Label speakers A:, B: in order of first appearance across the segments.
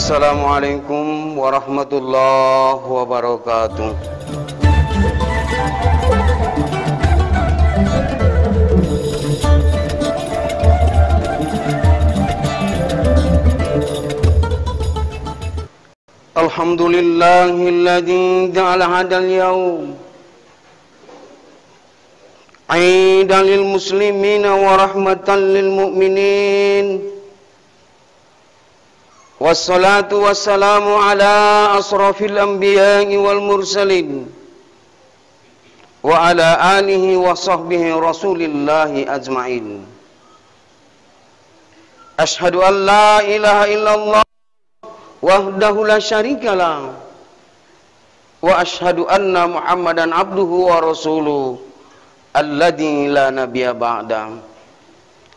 A: Assalamualaikum warahmatullahi wabarakatuh. Alhamdulillahilladzi ja'ala hadal yaum 'aidan lil muslimina wa rahmatan lil mu'minin. Wassalatu wassalamu ala asrafil anbiya'i wal mursalin wa ala alihi wa sahbihi rasulillahi ajma'in. Ashhadu an la ilaha illallah wahdahu la syarikalah wa ashhadu anna Muhammadan abduhu wa rasuluh alladzi la nabiyya ba'da.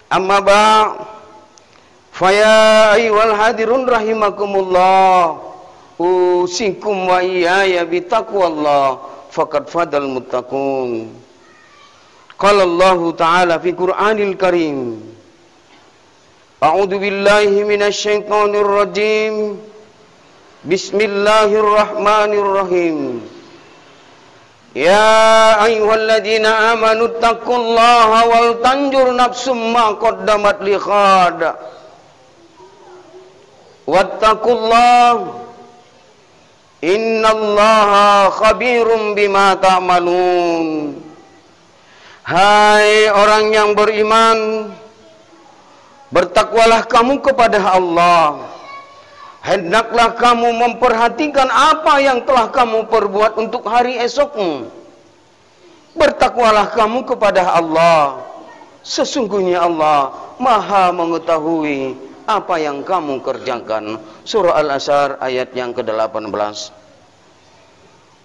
A: Amma ba' faya ayyuhal hadirun rahimakumullah, usikum wa iyaya bitaqwallah faqad fadal muttaqun. Qala Allah ta'ala fi Qur'anil Karim, a'udzu billahi minasy syaithanir rajim. Bismillahirrahmanirrahim. Ya ayyuhalladzina amanu taqullaha wal tanjur nafsum ma qaddamat lighad. Wattaqullah innallaha khabirum bima ta'malun. Hai orang yang beriman, bertakwalah kamu kepada Allah. Hendaklah kamu memperhatikan apa yang telah kamu perbuat untuk hari esokmu. Bertakwalah kamu kepada Allah. Sesungguhnya Allah Maha mengetahui apa yang kamu kerjakan. Surah Al-Asr ayat yang ke-18.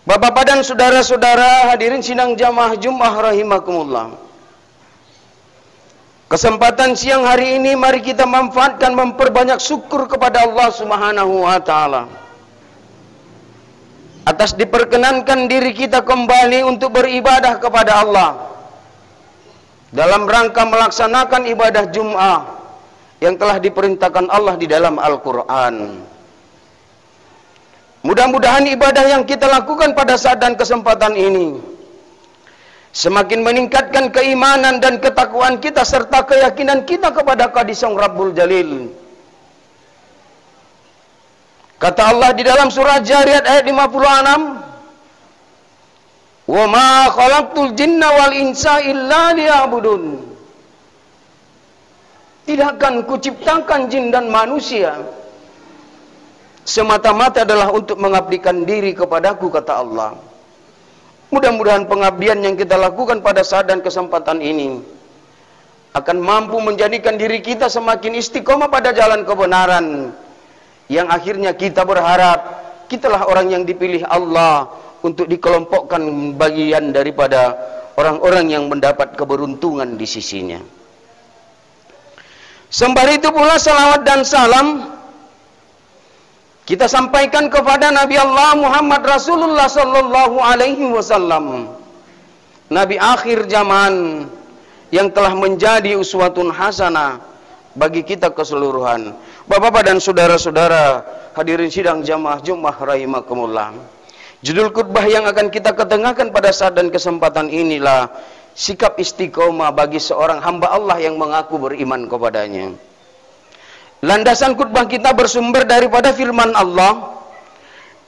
A: Bapak-bapak dan saudara-saudara hadirin sidang jamaah Jumat rahimakumullah. Kesempatan siang hari ini mari kita manfaatkan memperbanyak syukur kepada Allah Subhanahu wa taala atas diperkenankan diri kita kembali untuk beribadah kepada Allah dalam rangka melaksanakan ibadah Jum'ah yang telah diperintahkan Allah di dalam Al-Quran. Mudah-mudahan ibadah yang kita lakukan pada saat dan kesempatan ini semakin meningkatkan keimanan dan ketakwaan kita serta keyakinan kita kepada Qadisong Rabbul Jalil. Kata Allah di dalam surah Jariyat ayat 56, "Wa ma khalaqtul jinna wal insa illa liya'budun." Tidak akan kuciptakan jin dan manusia semata-mata adalah untuk mengabdikan diri kepadaku, kata Allah. Mudah-mudahan pengabdian yang kita lakukan pada saat dan kesempatan ini akan mampu menjadikan diri kita semakin istiqomah pada jalan kebenaran, yang akhirnya kita berharap kitalah orang yang dipilih Allah untuk dikelompokkan bagian daripada orang-orang yang mendapat keberuntungan di sisinya. Sembari itu pula salawat dan salam kita sampaikan kepada Nabi Allah Muhammad Rasulullah sallallahu alaihi wasallam, Nabi akhir zaman yang telah menjadi uswatun hasanah bagi kita keseluruhan. Bapak-bapak dan saudara-saudara hadirin sidang jamaah Jumat rahimakumullah. Judul khutbah yang akan kita ketengahkan pada saat dan kesempatan inilah sikap istiqomah bagi seorang hamba Allah yang mengaku beriman kepadanya. Landasan khutbah kita bersumber daripada firman Allah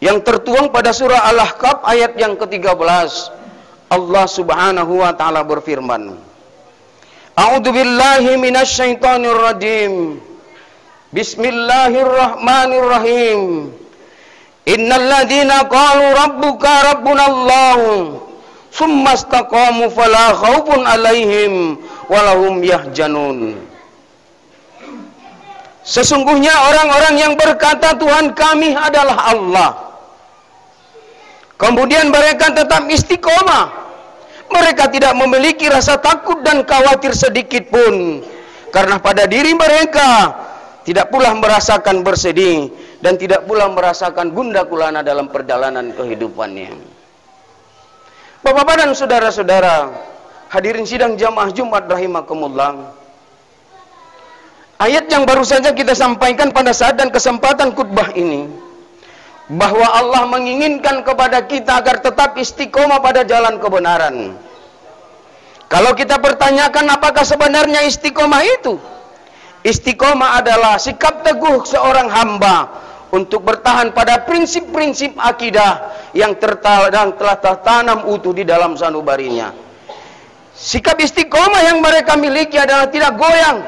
A: yang tertuang pada surah Al-Ahqaf ayat yang ke-13. Allah Subhanahu wa taala berfirman, A'udzu billahi minasy syaithanir rajim. Bismillahirrahmanirrahim. Innal ladzina qalu rabbuka rabbunallahu tsumma istaqamu fala khaufun 'alaihim wa lahum yahzanun. Sesungguhnya orang-orang yang berkata Tuhan kami adalah Allah, kemudian mereka tetap istiqomah, mereka tidak memiliki rasa takut dan khawatir sedikit pun, karena pada diri mereka tidak pula merasakan bersedih dan tidak pula merasakan gundah gulana dalam perjalanan kehidupannya. Bapak-bapak dan saudara-saudara hadirin sidang jamaah Jumat rahimakumullah, Ayat yang baru saja kita sampaikan pada saat dan kesempatan khutbah ini, bahwa Allah menginginkan kepada kita agar tetap istiqomah pada jalan kebenaran. Kalau kita pertanyakan apakah sebenarnya istiqomah itu? Istiqomah adalah sikap teguh seorang hamba untuk bertahan pada prinsip-prinsip akidah yang telah tertanam utuh di dalam sanubarinya. Sikap istiqomah yang mereka miliki adalah tidak goyang,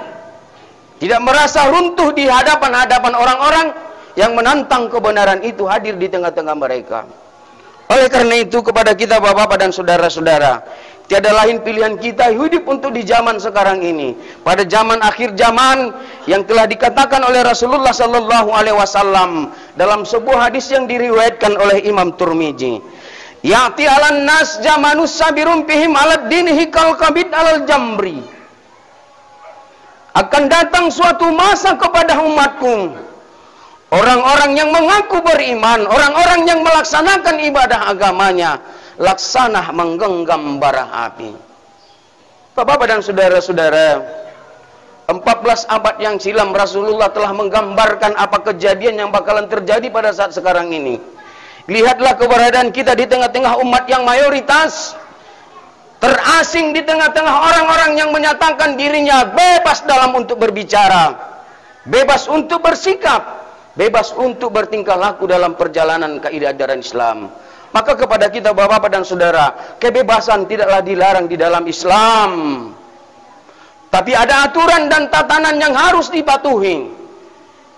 A: tidak merasa runtuh di hadapan orang-orang yang menantang kebenaran itu hadir di tengah-tengah mereka. Oleh karena itu, kepada kita bapak-bapak dan saudara-saudara, tiada lain pilihan kita hidup untuk di zaman sekarang ini, pada zaman akhir zaman yang telah dikatakan oleh Rasulullah sallallahu alaihi wasallam dalam sebuah hadis yang diriwayatkan oleh Imam Tirmidzi. Ya'ti 'alan nas zamanus sabirum fihim 'alad dinihi kal qabid 'alal jamri. Akan datang suatu masa kepada umatku, orang-orang yang mengaku beriman, orang-orang yang melaksanakan ibadah agamanya, laksana menggenggam bara api. Bapak-bapak dan saudara-saudara, 14 abad yang silam Rasulullah telah menggambarkan apa kejadian yang bakalan terjadi pada saat sekarang ini. Lihatlah keberadaan kita di tengah-tengah umat yang mayoritas terasing, di tengah-tengah orang-orang yang menyatakan dirinya bebas dalam untuk berbicara, bebas untuk bersikap, bebas untuk bertingkah laku dalam perjalanan keajaran Islam. Maka kepada kita bapak-bapak dan saudara, kebebasan tidaklah dilarang di dalam Islam, tapi ada aturan dan tatanan yang harus dipatuhi.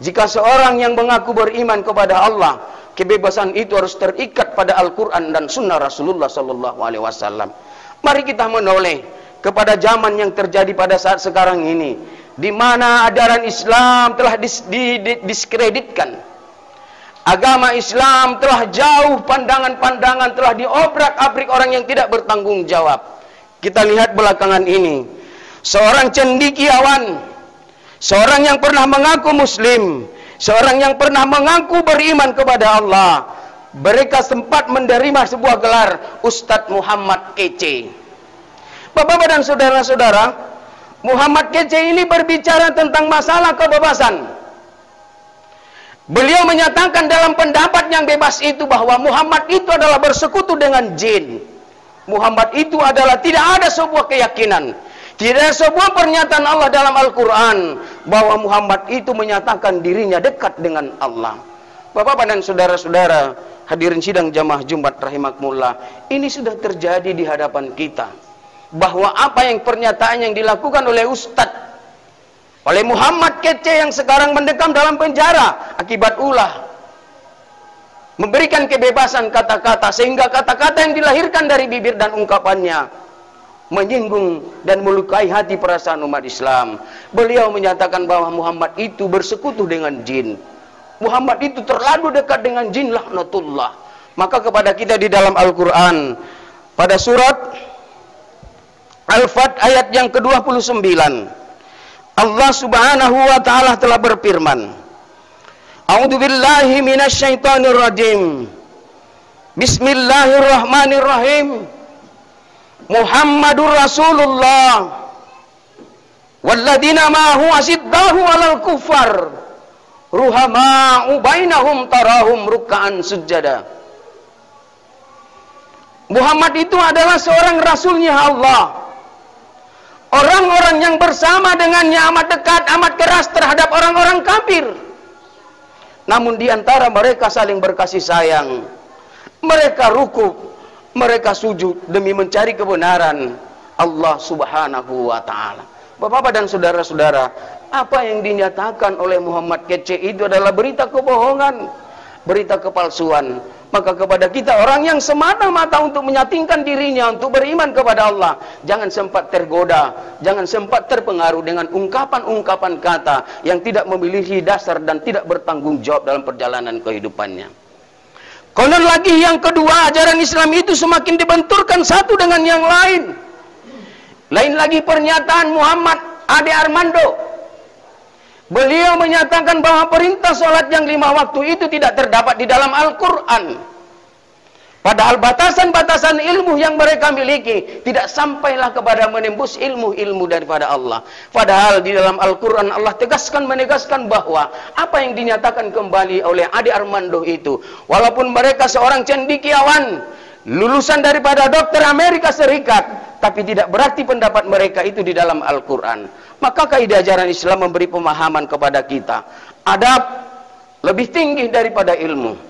A: Jika seorang yang mengaku beriman kepada Allah, kebebasan itu harus terikat pada Al-Quran dan Sunnah Rasulullah Sallallahu Alaihi Wasallam. Mari kita menoleh kepada zaman yang terjadi pada saat sekarang ini, di mana ajaran Islam telah diskreditkan. Agama Islam telah jauh, pandangan-pandangan telah diobrak-abrik orang yang tidak bertanggung jawab. Kita lihat belakangan ini, seorang cendekiawan, seorang yang pernah mengaku muslim, seorang yang pernah mengaku beriman kepada Allah, mereka sempat menerima sebuah gelar Ustadz Muhammad Kece. Bapak-bapak dan saudara-saudara, Muhammad Kece ini berbicara tentang masalah kebebasan. Beliau menyatakan dalam pendapat yang bebas itu bahwa Muhammad itu adalah bersekutu dengan jin. Muhammad itu adalah tidak ada sebuah keyakinan, tidak ada sebuah pernyataan Allah dalam Al-Quran bahwa Muhammad itu menyatakan dirinya dekat dengan Allah. Bapak-bapak dan saudara-saudara, hadirin sidang jamaah Jumat rahimakumullah, ini sudah terjadi di hadapan kita, bahwa apa yang pernyataan yang dilakukan oleh Ustadz, oleh Muhammad Kece yang sekarang mendekam dalam penjara akibat ulah memberikan kebebasan kata-kata, sehingga kata-kata yang dilahirkan dari bibir dan ungkapannya menyinggung dan melukai hati perasaan umat Islam. Beliau menyatakan bahwa Muhammad itu bersekutu dengan jin, Muhammad itu terlalu dekat dengan jin, laknatullah. Maka kepada kita di dalam Al-Quran, pada surat Al-Fat ayat yang ke-29, Allah subhanahu wa ta'ala telah berfirman, A'udzubillahi minasyaitonir rajim, Bismillahirrahmanirrahim, Muhammadur Rasulullah walladzina ma'ahu asyiddahu 'alal kuffar ruhama'u bainahum tarahum ruk'an sujada. Muhammad itu adalah seorang rasulnya Allah. Orang-orang yang bersama dengannya amat dekat, amat keras terhadap orang-orang kafir. Namun di antara mereka saling berkasih sayang. Mereka rukuk, mereka sujud demi mencari kebenaran Allah subhanahu wa ta'ala. Bapak-bapak dan saudara-saudara, apa yang dinyatakan oleh Muhammad Kece itu adalah berita kebohongan, berita kepalsuan. Maka kepada kita, orang yang semata-mata untuk menyatingkan dirinya untuk beriman kepada Allah, jangan sempat tergoda, jangan sempat terpengaruh dengan ungkapan-ungkapan kata yang tidak memiliki dasar dan tidak bertanggung jawab dalam perjalanan kehidupannya. Konon lagi yang kedua, ajaran Islam itu semakin dibenturkan satu dengan yang lain. Lain lagi pernyataan Muhammad Ade Armando. Beliau menyatakan bahwa perintah sholat yang 5 waktu itu tidak terdapat di dalam Al-Quran. Padahal batasan-batasan ilmu yang mereka miliki tidak sampailah kepada menembus ilmu-ilmu daripada Allah. Padahal di dalam Al-Quran Allah menegaskan bahwa apa yang dinyatakan kembali oleh Ade Armando itu, walaupun mereka seorang cendekiawan, lulusan daripada dokter Amerika Serikat, tapi tidak berarti pendapat mereka itu di dalam Al-Quran. Maka kaidah ajaran Islam memberi pemahaman kepada kita, adab lebih tinggi daripada ilmu.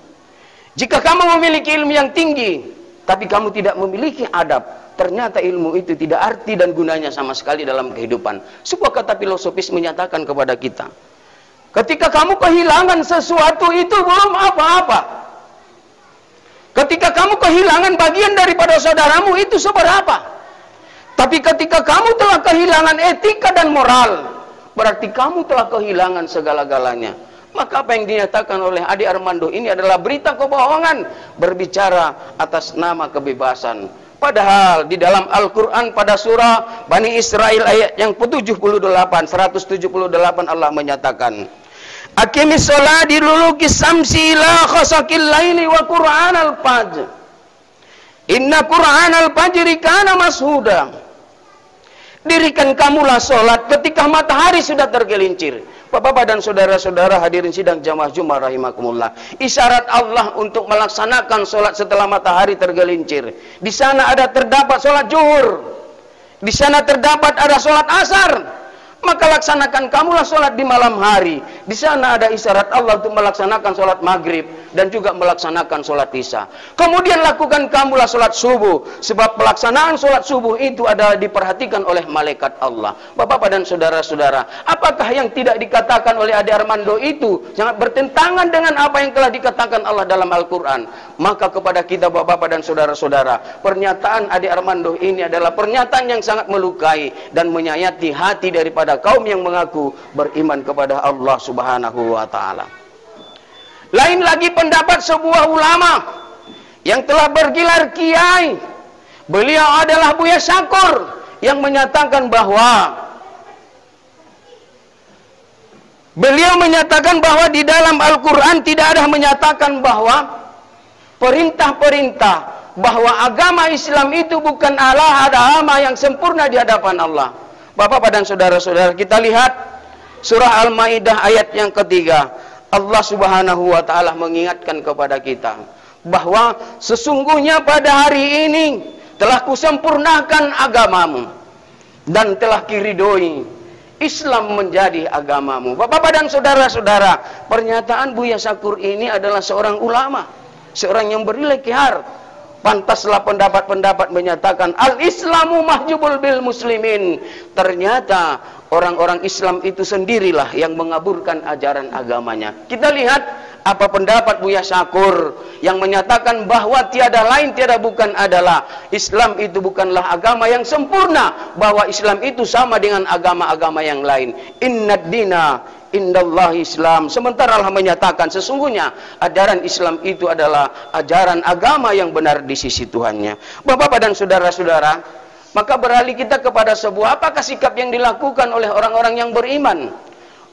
A: Jika kamu memiliki ilmu yang tinggi, tapi kamu tidak memiliki adab, ternyata ilmu itu tidak arti dan gunanya sama sekali dalam kehidupan. Sebuah kata filosofis menyatakan kepada kita, ketika kamu kehilangan sesuatu itu belum apa-apa. Ketika kamu kehilangan bagian daripada saudaramu itu seberapa. Tapi ketika kamu telah kehilangan etika dan moral, berarti kamu telah kehilangan segala-galanya. Maka apa yang dinyatakan oleh Ade Armando ini adalah berita kebohongan, berbicara atas nama kebebasan. Padahal di dalam Al-Quran pada surah Bani Israel ayat yang ke-78, 178 Allah menyatakan, Aqimis sholat diluluki samsi ila khasakil laili wa Qur'anal fajr. Inna Qur'anal fajri kana mashuda. Dirikan kamulah sholat ketika matahari sudah tergelincir. Bapak-bapak dan saudara-saudara hadirin sidang jamaah Jumat rahimakumullah. Isyarat Allah untuk melaksanakan sholat setelah matahari tergelincir. Di sana terdapat sholat zuhur. Di sana terdapat ada sholat asar. Maka laksanakan kamulah sholat di malam hari. Di sana ada isyarat Allah untuk melaksanakan sholat maghrib dan juga melaksanakan sholat isya. Kemudian lakukan kamulah sholat subuh. Sebab pelaksanaan sholat subuh itu adalah diperhatikan oleh malaikat Allah. Bapak-bapak dan saudara-saudara, apakah yang tidak dikatakan oleh Ade Armando itu sangat bertentangan dengan apa yang telah dikatakan Allah dalam Al-Quran? Maka kepada kita bapak-bapak dan saudara-saudara, pernyataan Ade Armando ini adalah pernyataan yang sangat melukai dan menyayati hati daripada kaum yang mengaku beriman kepada Allah Subhanahu wa ta'ala. Lain lagi pendapat sebuah ulama yang telah bergelar kiai. Beliau adalah Buya Syakur yang menyatakan bahwa di dalam Al-Quran tidak ada menyatakan bahwa perintah-perintah bahwa agama Islam itu bukan agama yang sempurna di hadapan Allah. Bapak-bapak dan saudara-saudara, kita lihat surah Al-Maidah ayat yang ketiga. Allah Subhanahu wa ta'ala mengingatkan kepada kita bahwa sesungguhnya pada hari ini telah kusempurnakan agamamu dan telah kiridoi Islam menjadi agamamu. Bapak-bapak dan saudara-saudara, pernyataan Buya Syakur ini adalah seorang ulama, seorang yang berlekihar. Pantaslah pendapat-pendapat menyatakan al-Islamu mahjubul bil muslimin. Ternyata orang-orang Islam itu sendirilah yang mengaburkan ajaran agamanya. Kita lihat apa pendapat Buya Syakur yang menyatakan bahwa tiada lain tiada bukan adalah Islam itu bukanlah agama yang sempurna, bahwa Islam itu sama dengan agama-agama yang lain. Innad dina indallah Islam. Sementara Allah menyatakan sesungguhnya ajaran Islam itu adalah ajaran agama yang benar di sisi Tuhannya. Bapak-bapak dan saudara-saudara, maka beralih kita kepada apakah sikap yang dilakukan oleh orang-orang yang beriman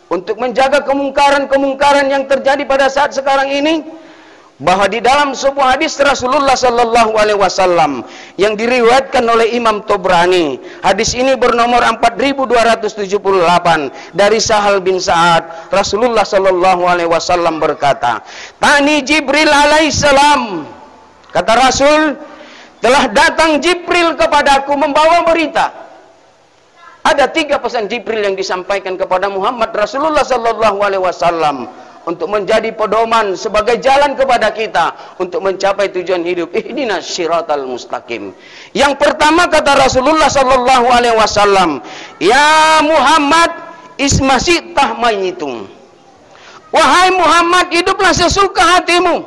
A: untuk menjaga kemungkaran-kemungkaran yang terjadi pada saat sekarang ini. Bahwa di dalam sebuah hadis Rasulullah sallallahu alaihi wasallam yang diriwayatkan oleh Imam Tobrani, hadis ini bernomor 4278 dari Sahal bin Sa'ad. Rasulullah sallallahu alaihi wasallam berkata, "Tani Jibril alaihissalam," kata Rasul, "telah datang Jibril kepadaku membawa berita." Ada 3 pesan Jibril yang disampaikan kepada Muhammad Rasulullah sallallahu alaihi wasallam untuk menjadi pedoman sebagai jalan kepada kita untuk mencapai tujuan hidup. Ihdinas syiratal mustaqim. Yang pertama kata Rasulullah sallallahu alaihi wasallam, "Ya Muhammad, ismasitah mayitum." Wahai Muhammad, hiduplah sesuka hatimu,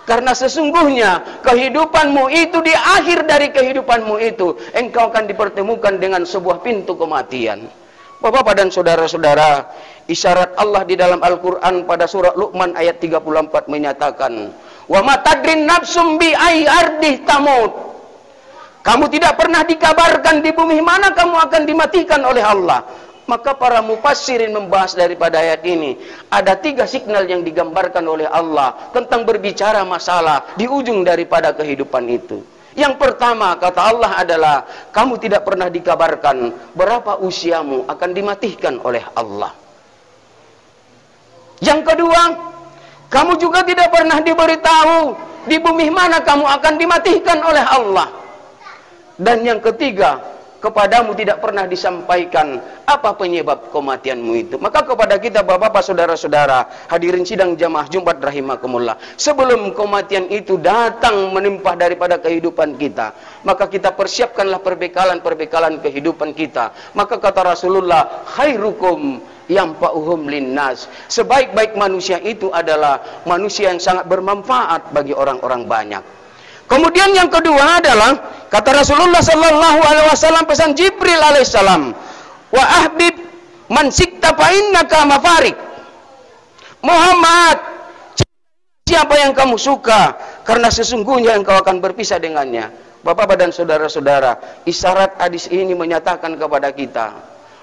A: karena sesungguhnya kehidupanmu itu, di akhir dari kehidupanmu itu engkau akan dipertemukan dengan sebuah pintu kematian. Bapak-bapak dan saudara-saudara, isyarat Allah di dalam Al-Quran pada surah Luqman ayat 34 menyatakan, "Wa ma tadrin nafsum bi ayyi ardih tamut." Kamu tidak pernah dikabarkan di bumi mana kamu akan dimatikan oleh Allah. Maka para mufassirin membahas daripada ayat ini, ada 3 signal yang digambarkan oleh Allah tentang berbicara masalah di ujung daripada kehidupan itu. Yang pertama, kata Allah adalah, kamu tidak pernah dikabarkan berapa usiamu akan dimatikan oleh Allah. Yang kedua, kamu juga tidak pernah diberitahu di bumi mana kamu akan dimatikan oleh Allah. Dan yang ketiga, kepadamu tidak pernah disampaikan apa penyebab kematianmu itu. Maka kepada kita bapak-bapak, saudara-saudara, hadirin sidang jamaah Jumat rahimakumullah, sebelum kematian itu datang menimpa daripada kehidupan kita, maka kita persiapkanlah perbekalan-perbekalan kehidupan kita. Maka kata Rasulullah, khairukum yanfa'uhum linnas, sebaik-baik manusia itu adalah manusia yang sangat bermanfaat bagi orang-orang banyak. Kemudian yang kedua adalah kata Rasulullah sallallahu alaihi wasallam, pesan Jibril alaihissalam, wa ahbib man sikta fa innaka mafarik. Muhammad, siapa yang kamu suka, karena sesungguhnya engkau akan berpisah dengannya. Bapak dan saudara-saudara, isyarat hadis ini menyatakan kepada kita,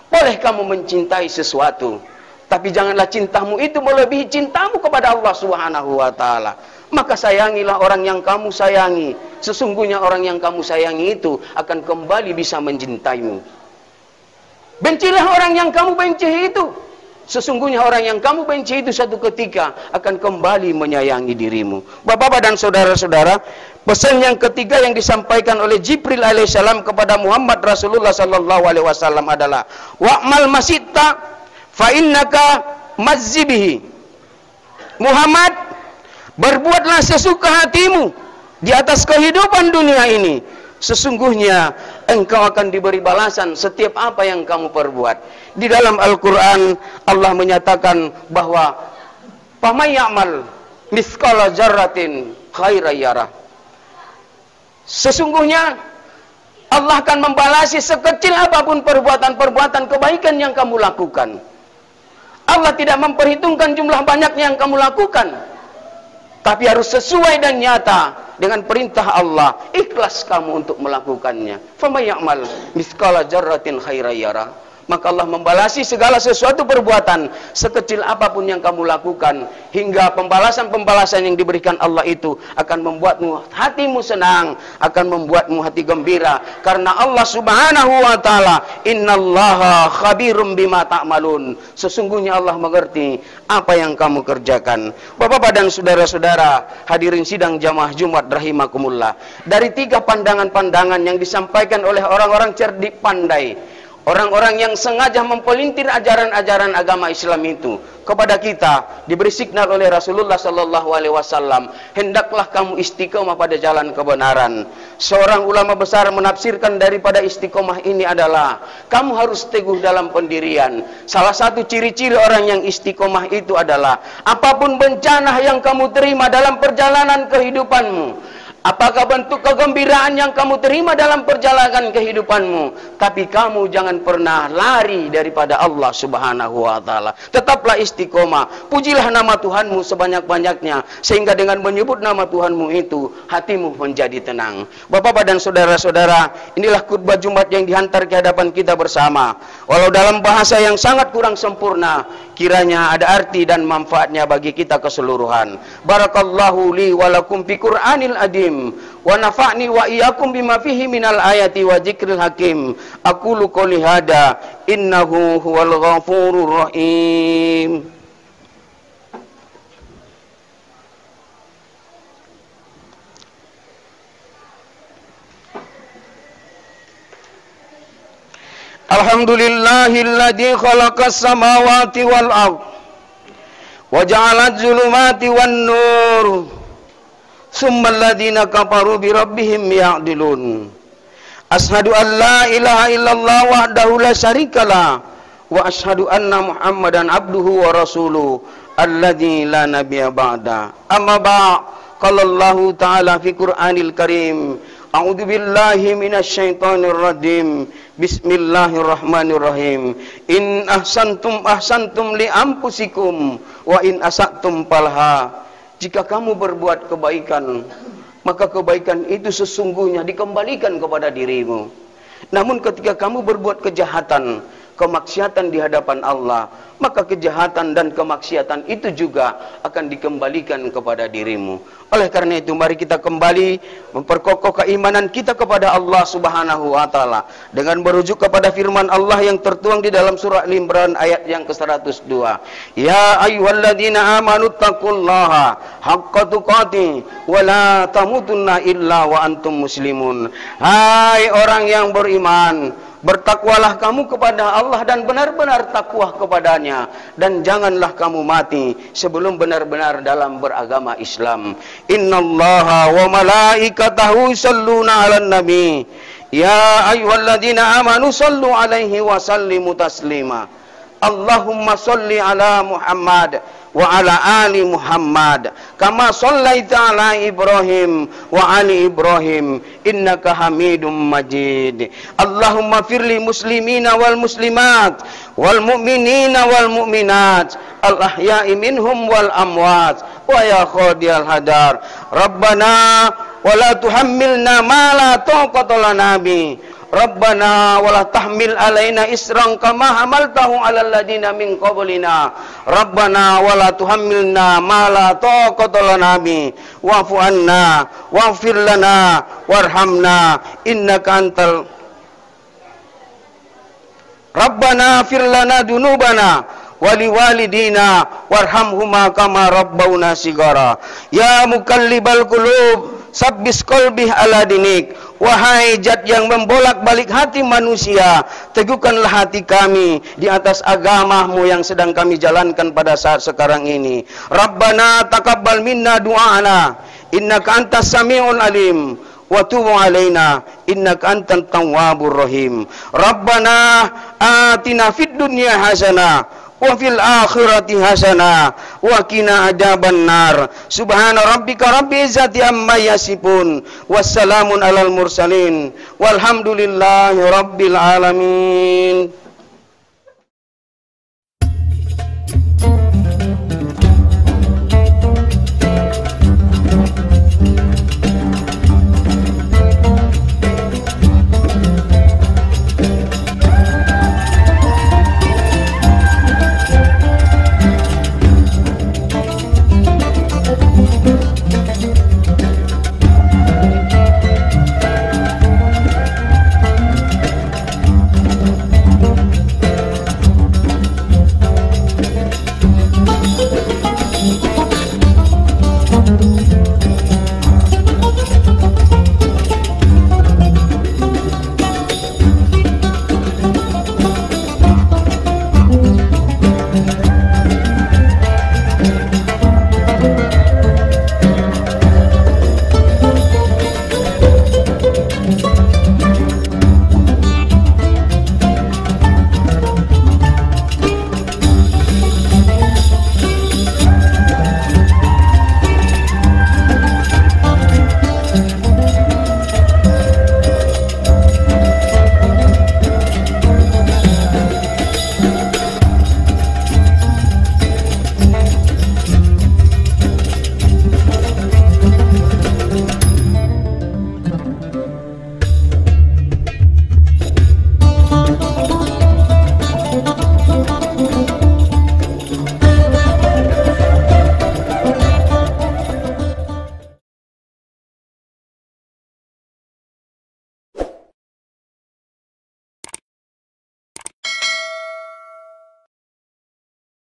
A: boleh kamu mencintai sesuatu, tapi janganlah cintamu itu melebihi cintamu kepada Allah Subhanahu wa taala. Maka sayangilah orang yang kamu sayangi. Sesungguhnya orang yang kamu sayangi itu akan kembali bisa mencintaimu. Bencilah orang yang kamu benci itu. Sesungguhnya orang yang kamu benci itu satu ketika akan kembali menyayangi dirimu. Bapak-bapak dan saudara-saudara, pesan yang ketiga yang disampaikan oleh Jibril alaihissalam kepada Muhammad Rasulullah sallallahu alaihi wasallam adalah, wa'mal masita fa innaka mazzibihi. Muhammad, berbuatlah sesuka hatimu di atas kehidupan dunia ini. Sesungguhnya engkau akan diberi balasan setiap apa yang kamu perbuat. Di dalam Al-Quran Allah menyatakan bahwa famay ya'mal mithqala dzarratin khairan yarah. Sesungguhnya Allah akan membalasi sekecil apapun perbuatan-perbuatan kebaikan yang kamu lakukan. Allah tidak memperhitungkan jumlah banyaknya yang kamu lakukan, tapi harus sesuai dan nyata dengan perintah Allah. Ikhlas kamu untuk melakukannya. Famay ya'mal mithqala dzarratin khairan yarah. Maka Allah membalasi segala sesuatu perbuatan sekecil apapun yang kamu lakukan, hingga pembalasan-pembalasan yang diberikan Allah itu akan membuatmu hatimu senang, akan membuatmu hati gembira, karena Allah Subhanahu wa taala, innallaha khabirum bima ta'malun, sesungguhnya Allah mengerti apa yang kamu kerjakan. Bapak-bapak dan saudara-saudara, hadirin sidang jamaah Jumat rahimakumullah, dari 3 pandangan-pandangan yang disampaikan oleh orang-orang cerdik pandai, orang-orang yang sengaja mempelintir ajaran-ajaran agama Islam itu, kepada kita diberi signal oleh Rasulullah sallallahu alaihi wasallam, hendaklah kamu istiqomah pada jalan kebenaran. Seorang ulama besar menafsirkan daripada istiqomah ini adalah, kamu harus teguh dalam pendirian. Salah satu ciri-ciri orang yang istiqomah itu adalah, apapun bencana yang kamu terima dalam perjalanan kehidupanmu, apakah bentuk kegembiraan yang kamu terima dalam perjalanan kehidupanmu, tapi kamu jangan pernah lari daripada Allah Subhanahu wa taala. Tetaplah istiqomah. Pujilah nama Tuhanmu sebanyak-banyaknya, sehingga dengan menyebut nama Tuhanmu itu hatimu menjadi tenang. Bapak-bapak dan saudara-saudara, inilah khutbah Jumat yang dihantar ke hadapan kita bersama. Walau dalam bahasa yang sangat kurang sempurna, kiranya ada arti dan manfaatnya bagi kita keseluruhan. Barakallahu li wa lakum fi Qur'anil adim, wa nafa'ni wa iyyakum bima fihi minal ayati wa dzikril hakim. Aqulu qouli hada, innahu huwal ghafurur rahim. Alhamdulillahilladzi khalaqas samawati wal ardh wa ja'aladz zulumati wan nur, tsummal ladzina kafaru bi rabbihim ya'dilun. Asyhadu an la ilaha illallah wahdahu la syarikalah wa asyhadu anna Muhammadan abduhu wa rasuluhu alladzi la nabiyya ba'da. Amma ba'd, qala Allah ta'ala fi Qur'anil Karim, a'udzu billahi minasyaitonir rajim. Bismillahirrahmanirrahim. In ahsantum ahsantum li anfusikum wa in asatum falha. Jika kamu berbuat kebaikan, maka kebaikan itu sesungguhnya dikembalikan kepada dirimu. Namun ketika kamu berbuat kejahatan, kemaksiatan di hadapan Allah, maka kejahatan dan kemaksiatan itu juga akan dikembalikan kepada dirimu. Oleh karena itu, mari kita kembali memperkokoh keimanan kita kepada Allah Subhanahu wa taala dengan merujuk kepada firman Allah yang tertuang di dalam surah Al-Imran ayat yang ke-102. Ya ayyuhalladzina amanu taqullaha haqqa tuqatih wa la tamutunna illa wa antum muslimun. Hai orang yang beriman, bertakwalah kamu kepada Allah dan benar-benar takwa kepadanya, dan janganlah kamu mati sebelum benar-benar dalam beragama Islam. Innallaha wa malaikatahu yusholluna 'alan nabi. Ya ayyuhalladzina amanu shallu 'alaihi wa sallimu taslima. Allahumma shalli 'ala Muhammad wa ala ali Muhammad kama shallaita ala Ibrahim wa ali Ibrahim innaka Hamidum Majid. Allahumma firli muslimina wal muslimat wal mu'minina wal mu'minat al ahya'i minhum wal amwat wa ya khadiyal hadar. Rabbana wa la tuhammilna ma la taqata lana bi. Rabbana wala tahmil alaina isran kama hamaltahu alal ladina min qablina. Rabbana wala tuhammilna ma la taqata lana bi. Wa'fu anna waghfir lana warhamna innaka antal. Rabbana fir lana dunubana wali walidina warhamhuma kama rabbawna sigara. Ya mukallibal qulub sabbis qalbi ala dinik. Wahai zat yang membolak-balik hati manusia, teguhkanlah hati kami di atas agamamu yang sedang kami jalankan pada saat sekarang ini. Rabbana taqabbal minna du'ana innaka antas samiul alim wa tub alaina innaka antat tawwabur rahim. Rabbana atina fid dunya hasanah wa fil akhirati hasanah wa qina adzabannar. Subhana rabbika rabbil izzati amma yasifun wassalamun alal mursalin walhamdulillahi rabbil alamin.